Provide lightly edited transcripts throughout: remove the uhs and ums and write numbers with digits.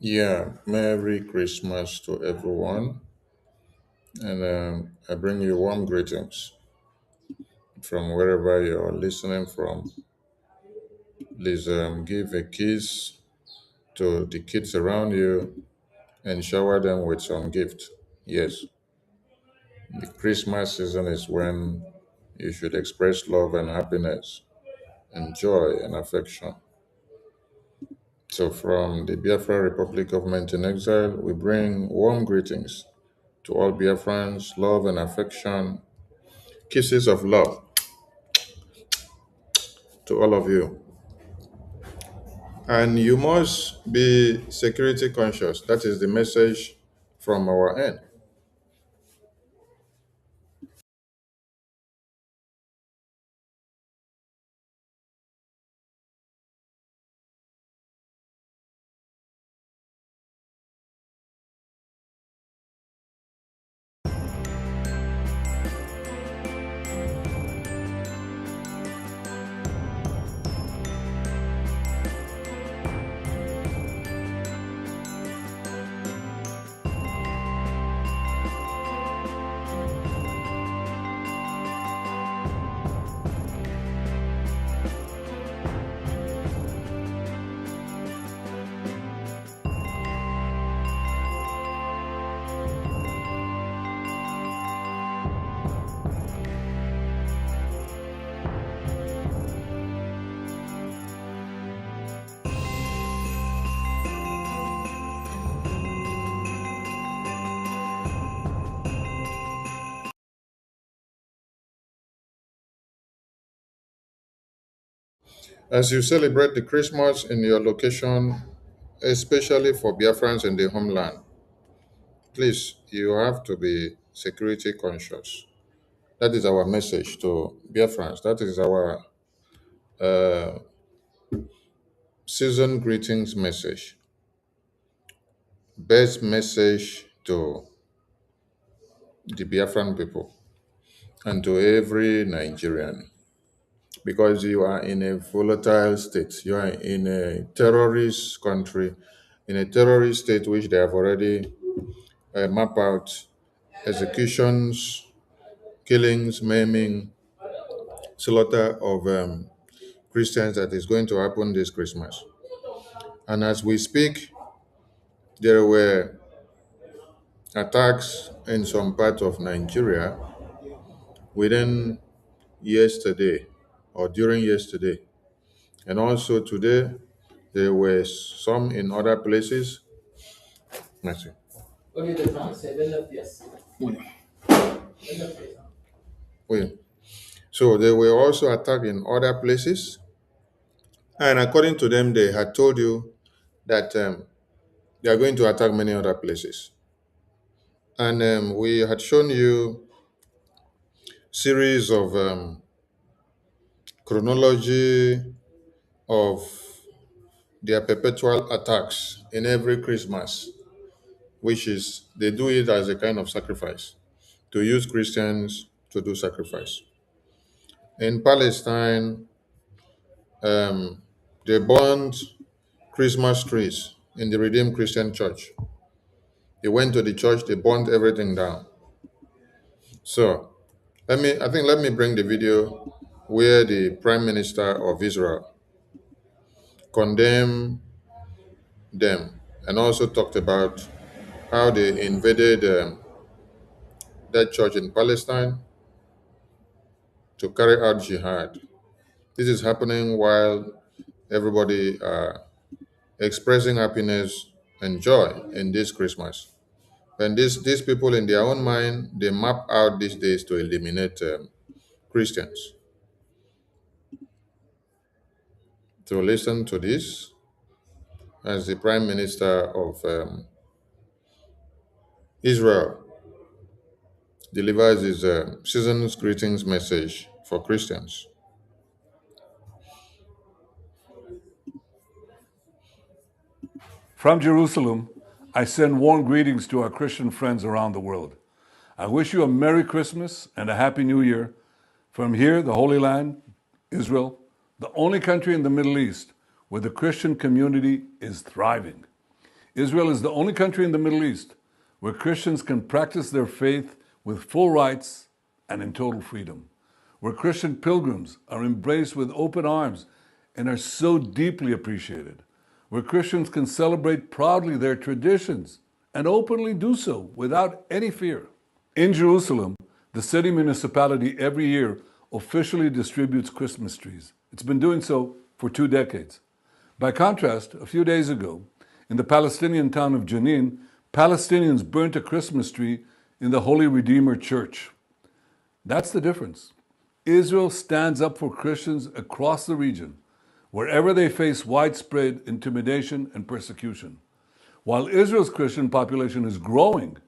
Yeah, Merry Christmas to everyone. And I bring you warm greetings from wherever you're listening from. Please give a kiss to the kids around you and shower them with some gift. Yes, the Christmas season is when you should express love and happiness and joy and affection. So, from the Biafra Republic Government in Exile, we bring warm greetings to all Biafrans, love and affection, kisses of love to all of you. And you must be security conscious. That is the message from our end. As you celebrate the Christmas in your location, especially for Biafrans in the homeland, please, you have to be security conscious. That is our message to Biafrans. That is our uh, season greetings message. Best message to the Biafran people and to every Nigerian. Because you are in a volatile state. You are in a terrorist country, in a terrorist state which they have already mapped out executions, killings, maiming, slaughter of Christians that is going to happen this Christmas. And as we speak, there were attacks in some part of Nigeria within yesterday or during yesterday. And also today, there were some in other places. Merci. Oui. So they were also attacked in other places. And according to them, they had told you that they are going to attack many other places. And we had shown you series of chronology of their perpetual attacks in every Christmas, which is they do it as a kind of sacrifice to use Christians to do sacrifice. In Palestine, um, they burned Christmas trees in the Redeemed Christian Church. They went to the church, they burned everything down. So let me bring the video where the Prime Minister of Israel condemned them and also talked about how they invaded that church in Palestine to carry out jihad. This is happening while everybody expressing happiness and joy in this Christmas. And these people, in their own mind, they map out these days to eliminate Christians. To listen to this, as the Prime Minister of Israel delivers his season's greetings message for Christians. From Jerusalem, I send warm greetings to our Christian friends around the world. I wish you a Merry Christmas and a Happy New Year. From here, the Holy Land, Israel, the only country in the Middle East where the Christian community is thriving. Israel is the only country in the Middle East where Christians can practice their faith with full rights and in total freedom, where Christian pilgrims are embraced with open arms and are so deeply appreciated, where Christians can celebrate proudly their traditions and openly do so without any fear. In Jerusalem, the city municipality every year officially distributes Christmas trees. It's been doing so for 2 decades. By contrast, a few days ago, in the Palestinian town of Jenin, Palestinians burnt a Christmas tree in the Holy Redeemer Church. That's the difference. Israel stands up for Christians across the region, wherever they face widespread intimidation and persecution. While Israel's Christian population is growing,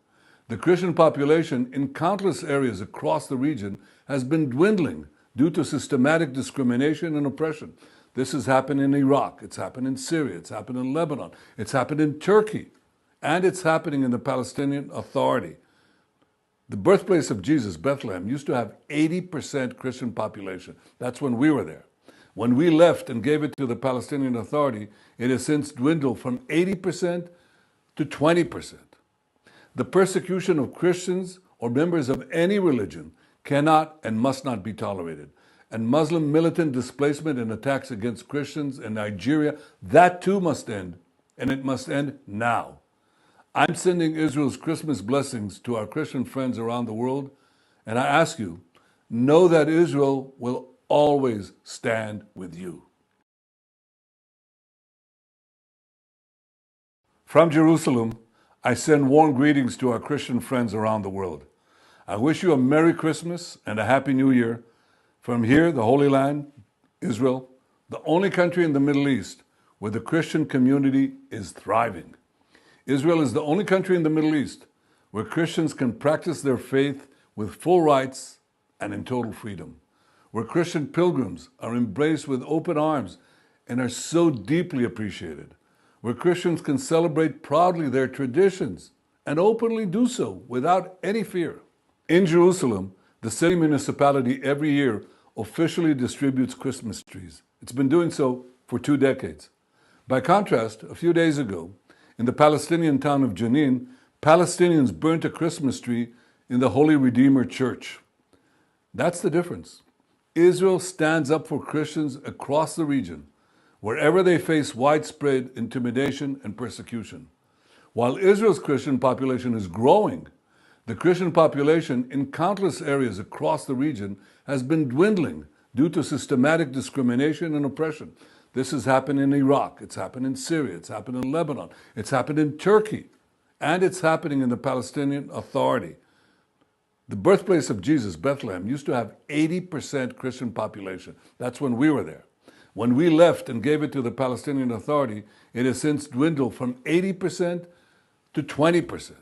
the Christian population in countless areas across the region has been dwindling due to systematic discrimination and oppression. This has happened in Iraq, it's happened in Syria, it's happened in Lebanon, it's happened in Turkey, and it's happening in the Palestinian Authority. The birthplace of Jesus, Bethlehem, used to have 80% Christian population. That's when we were there. When we left and gave it to the Palestinian Authority, it has since dwindled from 80% to 20%. The persecution of Christians or members of any religion cannot and must not be tolerated. And Muslim militant displacement and attacks against Christians in Nigeria, that too must end, and it must end now. I'm sending Israel's Christmas blessings to our Christian friends around the world, and I ask you, know that Israel will always stand with you. From Jerusalem, I send warm greetings to our Christian friends around the world. I wish you a Merry Christmas and a Happy New Year from here, the Holy Land, Israel, the only country in the Middle East where the Christian community is thriving. Israel is the only country in the Middle East where Christians can practice their faith with full rights and in total freedom, where Christian pilgrims are embraced with open arms and are so deeply appreciated, where Christians can celebrate proudly their traditions and openly do so without any fear. In Jerusalem, the city municipality every year officially distributes Christmas trees. It's been doing so for 2 decades. By contrast, a few days ago, in the Palestinian town of Jenin, Palestinians burnt a Christmas tree in the Holy Redeemer Church. That's the difference. Israel stands up for Christians across the region, wherever they face widespread intimidation and persecution. While Israel's Christian population is growing, the Christian population in countless areas across the region has been dwindling due to systematic discrimination and oppression. This has happened in Iraq, it's happened in Syria, it's happened in Lebanon, it's happened in Turkey, and it's happening in the Palestinian Authority. The birthplace of Jesus, Bethlehem, used to have 80% Christian population. That's when we were there. When we left and gave it to the Palestinian Authority, it has since dwindled from 80% to 20%.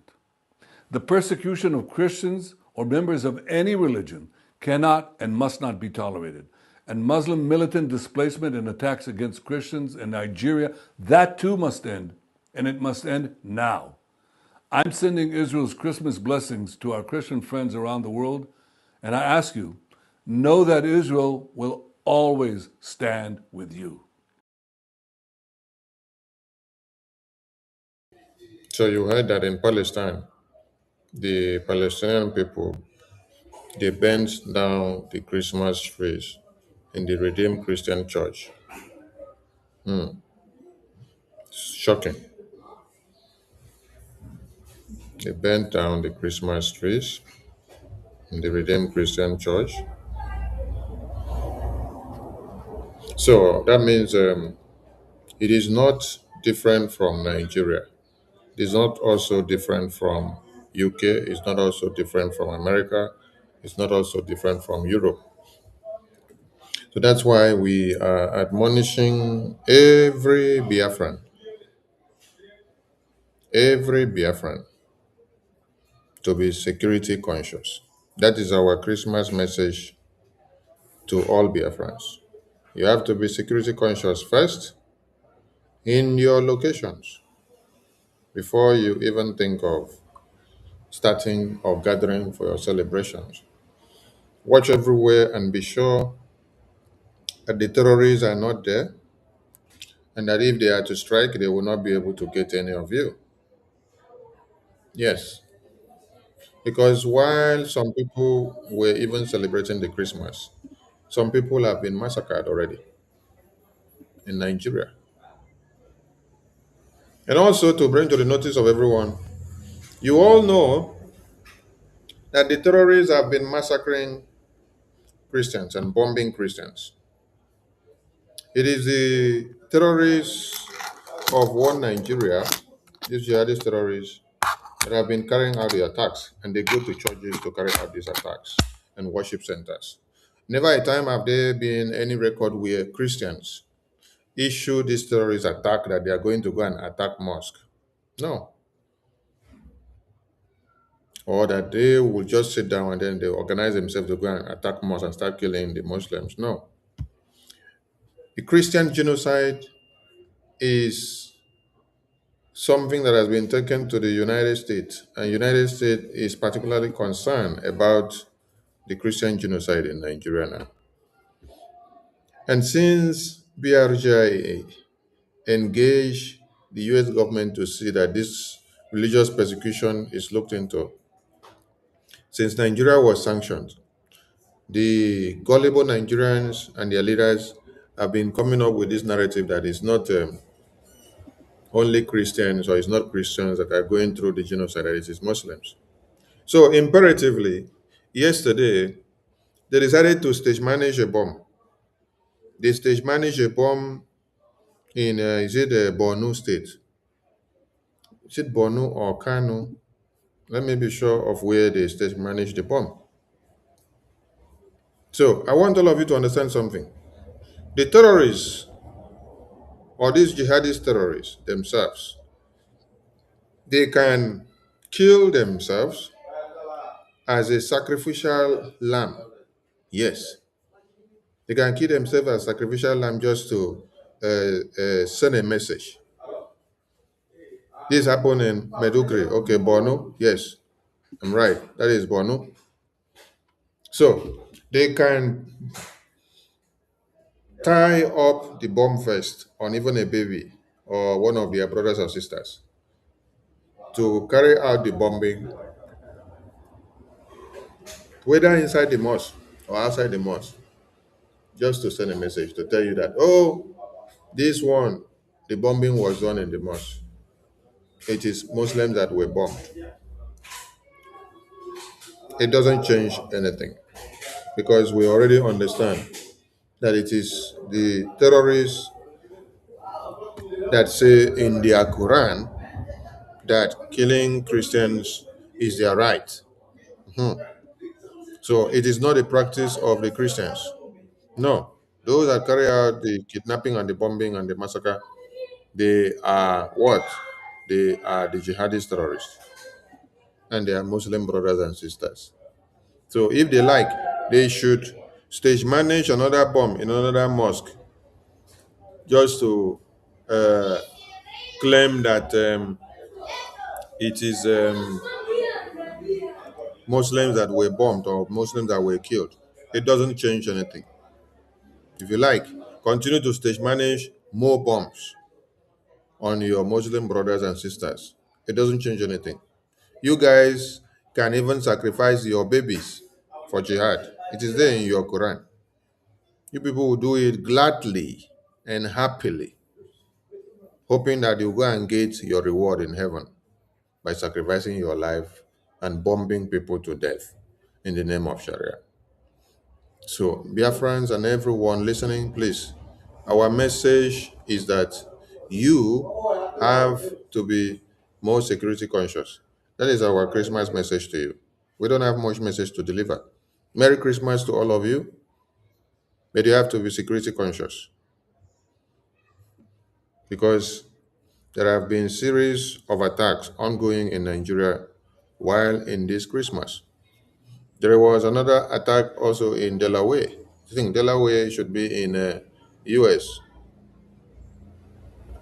The persecution of Christians or members of any religion cannot and must not be tolerated. And Muslim militant displacement and attacks against Christians in Nigeria, that too must end, and it must end now. I'm sending Israel's Christmas blessings to our Christian friends around the world, and I ask you, know that Israel will always stand with you. So you heard that in Palestine, the Palestinian people, they bent down the Christmas trees in the Redeemed Christian Church. Shocking. They bent down the Christmas trees in the Redeemed Christian Church. So that means it is not different from Nigeria. It is not also different from UK. It's not also different from America. It's not also different from Europe. So that's why we are admonishing every Biafran to be security conscious. That is our Christmas message to all Biafrans. You have to be security conscious first in your locations before you even think of starting or gathering for your celebrations. Watch everywhere and be sure that the terrorists are not there. and that if they are to strike, they will not be able to get any of you. Yes, because while some people were even celebrating the Christmas, some people have been massacred already in Nigeria. And also to bring to the notice of everyone, you all know that the terrorists have been massacring Christians and bombing Christians. It is the terrorists of one Nigeria, these jihadist terrorists, that have been carrying out the attacks, and they go to churches to carry out these attacks and worship centers. Never a time have there been any record where Christians issue this terrorist attack that they are going to go and attack mosque. No. Or that they will just sit down and then they organize themselves to go and attack mosques and start killing the Muslims. No. The Christian genocide is something that has been taken to the United States, and United States is particularly concerned about the Christian genocide in Nigeria now. And since BRGIA engaged the US government to see that this religious persecution is looked into, since Nigeria was sanctioned, the gullible Nigerians and their leaders have been coming up with this narrative that it's not only Christians or it's not Christians that are going through the genocide, that it is Muslims. So, imperatively, yesterday, they decided to stage manage a bomb. They stage managed a bomb in, is it Borno State? Is it Borno or Kano? Let me be sure of where they stage managed the bomb. So, I want all of you to understand something. The terrorists, or these jihadist terrorists themselves, they can kill themselves as a sacrificial lamb. Yes, they can kill themselves as sacrificial lamb just to send a message. This happened in Medugri. Okay, Borno. Yes, I'm right. That is Borno. So they can tie up the bomb first on even a baby or one of their brothers or sisters to carry out the bombing, whether inside the mosque or outside the mosque, just to send a message to tell you that, oh, this one, the bombing was done in the mosque. It is Muslims that were bombed. It doesn't change anything because we already understand that it is the terrorists that say in their Quran that killing Christians is their right. Hmm. So it is not a practice of the Christians. No. Those that carry out the kidnapping and the bombing and the massacre, they are what? They are the jihadist terrorists. And they are Muslim brothers and sisters. So if they like, they should stage manage another bomb in another mosque just to uh, claim that it is Muslims that were bombed or Muslims that were killed. It doesn't change anything. If you like, continue to stage manage more bombs on your Muslim brothers and sisters. It doesn't change anything. You guys can even sacrifice your babies for jihad. It is there in your Quran. You people will do it gladly and happily, hoping that you go and get your reward in heaven by sacrificing your life and bombing people to death in the name of Sharia. So, Biafrans and everyone listening, please, our message is that you have to be more security conscious. That is our Christmas message to you. We don't have much message to deliver. Merry Christmas to all of you, but you have to be security conscious because there have been series of attacks ongoing in Nigeria while in this Christmas. There was another attack also in Delaware. I think Delaware should be in US.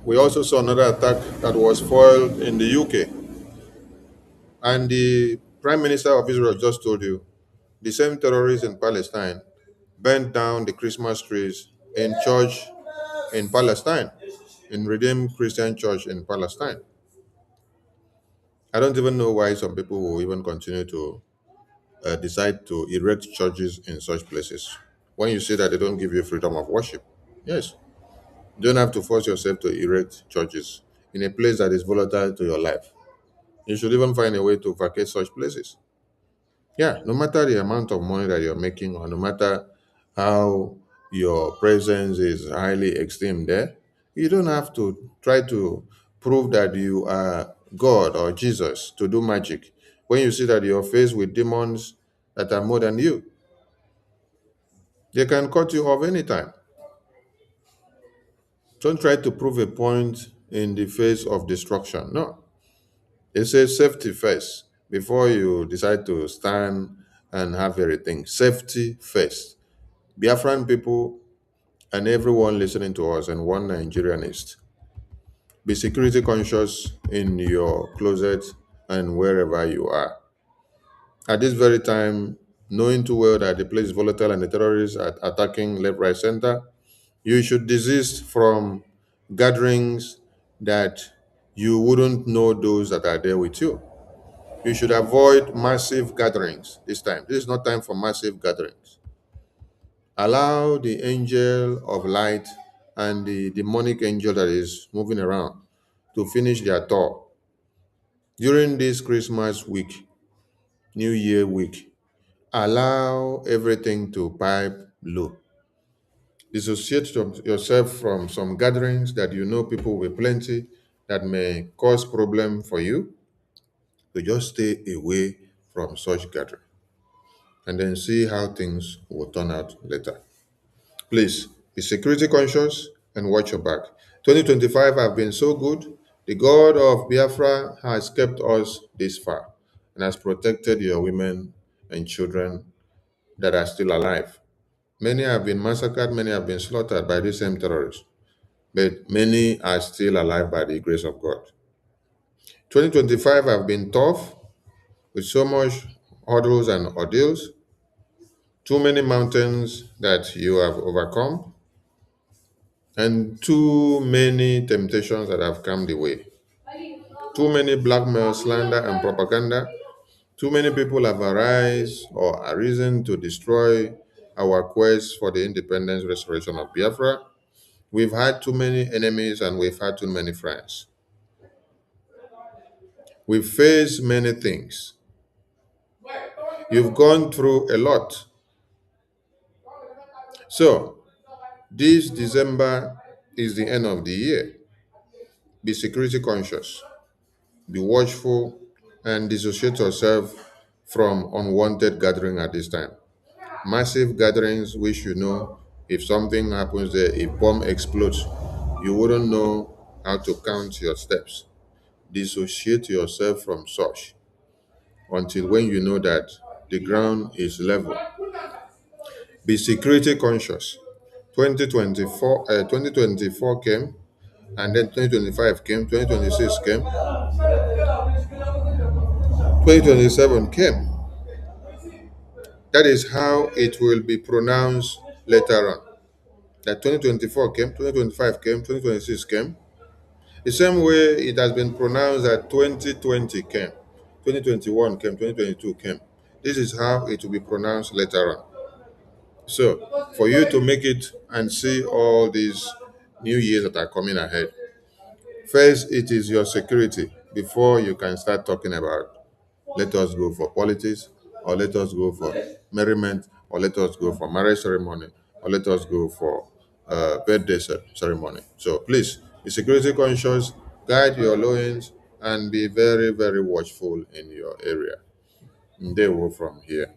We also saw another attack that was foiled in the UK. And the Prime Minister of Israel just told you the same terrorists in Palestine burned down the Christmas trees in church in Palestine. in Redeemed Christian Church in Palestine. I don't even know why some people will even continue to decide to erect churches in such places when you say that they don't give you freedom of worship. Yes, you don't have to force yourself to erect churches in a place that is volatile to your life. You should even find a way to vacate such places. Yeah, no matter the amount of money that you're making, or no matter how your presence is highly esteemed there, you don't have to try to prove that you are God or Jesus to do magic when you see that you're faced with demons that are more than you. They can cut you off anytime. Don't try to prove a point in the face of destruction. No. It says safety first before you decide to stand and have everything. Safety first. Biafran people and everyone listening to us and one Nigerianist, be security conscious in your closet and wherever you are. At this very time, knowing too well that the place is volatile and the terrorists are attacking left, right, center, you should desist from gatherings that you wouldn't know those that are there with you. You should avoid massive gatherings this time. This is not time for massive gatherings. Allow the angel of light and the demonic angel that is moving around to finish their tour. During this Christmas week, New Year week, allow everything to pipe low. Dissociate yourself from some gatherings that you know people will plenty that may cause problem for you. To just stay away from such gathering and then see how things will turn out later. Please be security conscious and watch your back. 2025 have been so good. The God of Biafra has kept us this far and has protected your women and children that are still alive. Many have been massacred, many have been slaughtered by these same terrorists, but many are still alive by the grace of God. 2025 have been tough with so much hurdles and ordeals, too many mountains that you have overcome, and too many temptations that have come the way. Too many blackmail, slander, and propaganda. Too many people have arisen to destroy our quest for the independence restoration of Biafra. We've had too many enemies and we've had too many friends. We've faced many things. You've gone through a lot. So, this December is the end of the year. Be security conscious, be watchful, and dissociate yourself from unwanted gathering at this time. Massive gatherings, we should know if something happens there, if bomb explodes, you wouldn't know how to count your steps. Dissociate yourself from such until when you know that the ground is level. Be security conscious. 2024 came, and then 2025 came, 2026 came, 2027 came. That is how it will be pronounced later on. That 2024 came, 2025 came, 2026 came. The same way it has been pronounced that 2020 came, 2021 came, 2022 came. This is how it will be pronounced later on. So, for you to make it and see all these new years that are coming ahead, first it is your security before you can start talking about let us go for politics, or let us go for merriment, or let us go for marriage ceremony, or let us go for birthday ceremony. So please be security conscious, guide your loins, and be very, very watchful in your area. And they will from here.